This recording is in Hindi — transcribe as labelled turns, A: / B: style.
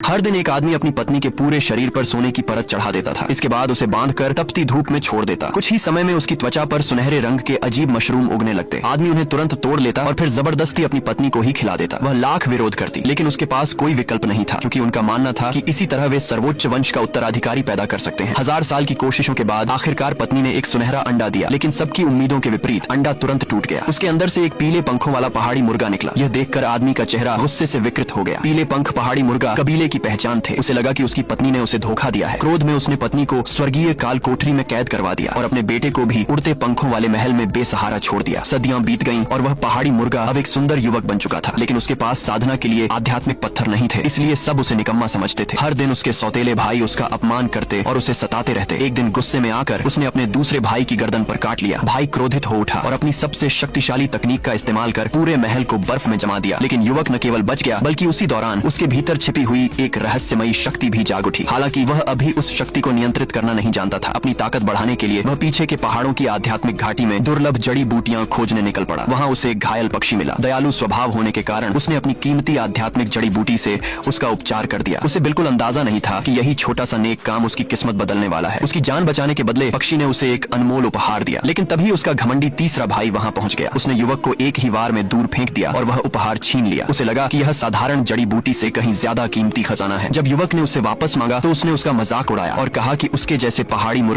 A: हर दिन एक आदमी अपनी पत्नी के पूरे शरीर पर सोने की परत चढ़ा देता था। इसके बाद उसे बांधकर तपती धूप में छोड़ देता। कुछ ही समय में उसकी त्वचा पर सुनहरे रंग के अजीब मशरूम उगने लगते। आदमी उन्हें तुरंत तोड़ लेता और फिर जबरदस्ती अपनी पत्नी को ही खिला देता। वह लाख विरोध करती, लेकिन उसके पास कोई विकल्प नहीं था, क्योंकि उनका मानना था कि इसी तरह वे सर्वोच्च वंश का उत्तराधिकारी पैदा कर सकते हैं। 1000 साल की कोशिशों के बाद आखिरकार पत्नी ने एक सुनहरा अंडा दिया, लेकिन सबकी उम्मीदों के विपरीत अंडा तुरंत टूट गया। उसके अंदर से एक पीले पंखों वाला पहाड़ी मुर्गा निकला। यह देखकर आदमी का चेहरा गुस्से से विकृत हो गया। पीले पंख पहाड़ी मुर्गा कबीले की पहचान थे। उसे लगा कि उसकी पत्नी ने उसे धोखा दिया है। क्रोध में उसने पत्नी को स्वर्गीय काल कोठरी में कैद करवा दिया और अपने बेटे को भी उड़ते पंखों वाले महल में बेसहारा छोड़ दिया। सदियां बीत गईं और वह पहाड़ी मुर्गा अब एक सुंदर युवक बन चुका था, लेकिन उसके पास साधना के लिए आध्यात्मिक पत्थर नहीं थे, इसलिए सब उसे निकम्मा समझते थे। हर दिन उसके सौतेले भाई उसका अपमान करते और उसे सताते रहते। एक दिन गुस्से में आकर उसने अपने दूसरे भाई की गर्दन पर काट लिया। भाई क्रोधित हो उठा और अपनी सबसे शक्तिशाली तकनीक का इस्तेमाल कर पूरे महल को बर्फ में जमा दिया। लेकिन युवक न केवल बच गया, बल्कि उसी दौरान उसके भीतर छिपी हुई एक रहस्यमयी शक्ति भी जाग उठी। हालांकि वह अभी उस शक्ति को नियंत्रित करना नहीं जानता था। अपनी ताकत बढ़ाने के लिए वह पीछे के पहाड़ों की आध्यात्मिक घाटी में दुर्लभ जड़ी बूटियां खोजने निकल पड़ा। वहां उसे एक घायल पक्षी मिला। दयालु स्वभाव होने के कारण उसने अपनी कीमती आध्यात्मिक जड़ी बूटी से उसका उपचार कर दिया। उसे बिल्कुल अंदाजा नहीं था कि यही छोटा सा नेक काम उसकी किस्मत बदलने वाला है। उसकी जान बचाने के बदले पक्षी ने उसे एक अनमोल उपहार दिया। लेकिन तभी उसका घमंडी तीसरा भाई वहां पहुंच गया। उसने युवक को एक ही वार में दूर फेंक दिया और वह उपहार छीन लिया। उसे लगा कि यह साधारण जड़ी बूटी से कहीं ज्यादा कीमती खजाना है। जब युवक ने उसे वापस मांगा तो उसने उसका मजाक उड़ाया और कहा कि उसके जैसे पहाड़ी मुर्गे